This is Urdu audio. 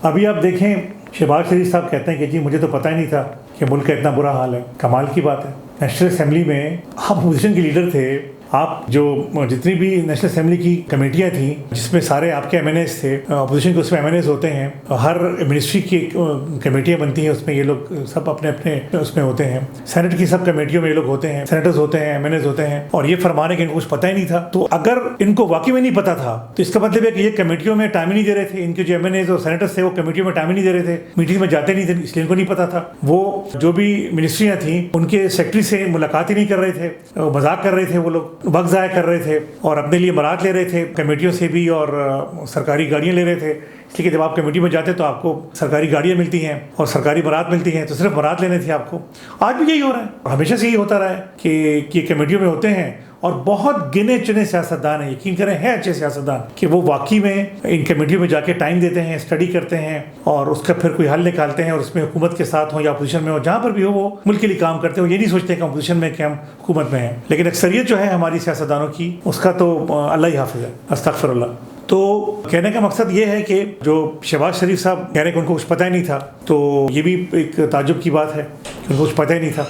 ابھی آپ دیکھیں شہباز شریف صاحب کہتے ہیں کہ جی مجھے تو پتہ ہی نہیں تھا کہ ملک کا اتنا برا حال ہے. کمال کی بات ہے. نیشنل اسمبلی میں آپ اپوزیشن کے لیڈر تھے. آپ جو جتنی بھی نیشنل اسمبلی کی کمیٹیاں تھیں جس میں سارے آپ کے ایم این ایز تھے, اپوزیشن کے اس میں ایم این ایز ہوتے ہیں, ہر منسٹری کی کمیٹیاں بنتی ہیں, اس میں یہ لوگ سب اپنے اپنے اس میں ہوتے ہیں. سینٹ کی سب کمیٹیوں میں یہ لوگ ہوتے ہیں, سینیٹرز ہوتے ہیں, ایم این ایز ہوتے ہیں, اور یہ فرما رہے کہ ان کو کچھ پتہ ہی نہیں تھا. تو اگر ان کو واقعی میں نہیں پتہ تھا تو اس کا مطلب ہے کہ یہ کمیٹیوں میں ٹائم ہی نہیں دے رہے تھے. ان کے جو ایم این ایز اور سینیٹرز تھے وہ کمیٹیوں میں ٹائم ہی نہیں دے رہے تھے, میٹنگ میں جاتے نہیں تھے, اس لیے ان کو نہیں پتہ تھا. وہ جو بھی منسٹریاں تھیں ان کے سیکرٹری سے ملاقات ہی نہیں کر رہے تھے, مذاق کر رہے تھے, وہ لوگ وقت ضائع کر رہے تھے اور اپنے لیے برات لے رہے تھے کمیٹیوں سے بھی, اور سرکاری گاڑیاں لے رہے تھے. اس لیے کہ جب آپ کمیٹی میں جاتے ہیں تو آپ کو سرکاری گاڑیاں ملتی ہیں اور سرکاری برات ملتی ہیں, تو صرف برات لینے تھے آپ کو. آج بھی یہی ہو رہا ہے, ہمیشہ سے یہی ہوتا رہا ہے کہ یہ کمیٹیوں میں ہوتے ہیں, اور بہت گنے چنے سیاستدان ہیں, یقین کریں ہیں اچھے سیاستدان, کہ وہ واقعی میں ان کمیٹیوں میں جا کے ٹائم دیتے ہیں, اسٹڈی کرتے ہیں اور اس کا پھر کوئی حل نکالتے ہیں, اور اس میں حکومت کے ساتھ ہوں یا اپوزیشن میں ہو, جہاں پر بھی ہو وہ ملک کے لیے کام کرتے ہیں. یہ نہیں سوچتے کہ ہم اپوزیشن میں کہ ہم حکومت میں ہیں. لیکن اکثریت جو ہے ہماری سیاستدانوں کی, اس کا تو اللہ ہی حافظ ہے, استغفر اللہ. تو کہنے کا مقصد یہ ہے کہ جو شہباز شریف صاحب کہہ رہے ہیں کہ ان کو کچھ پتہ ہی نہیں تھا, تو یہ بھی ایک تعجب کی بات ہے کہ ان کو کچھ پتہ ہی نہیں تھا.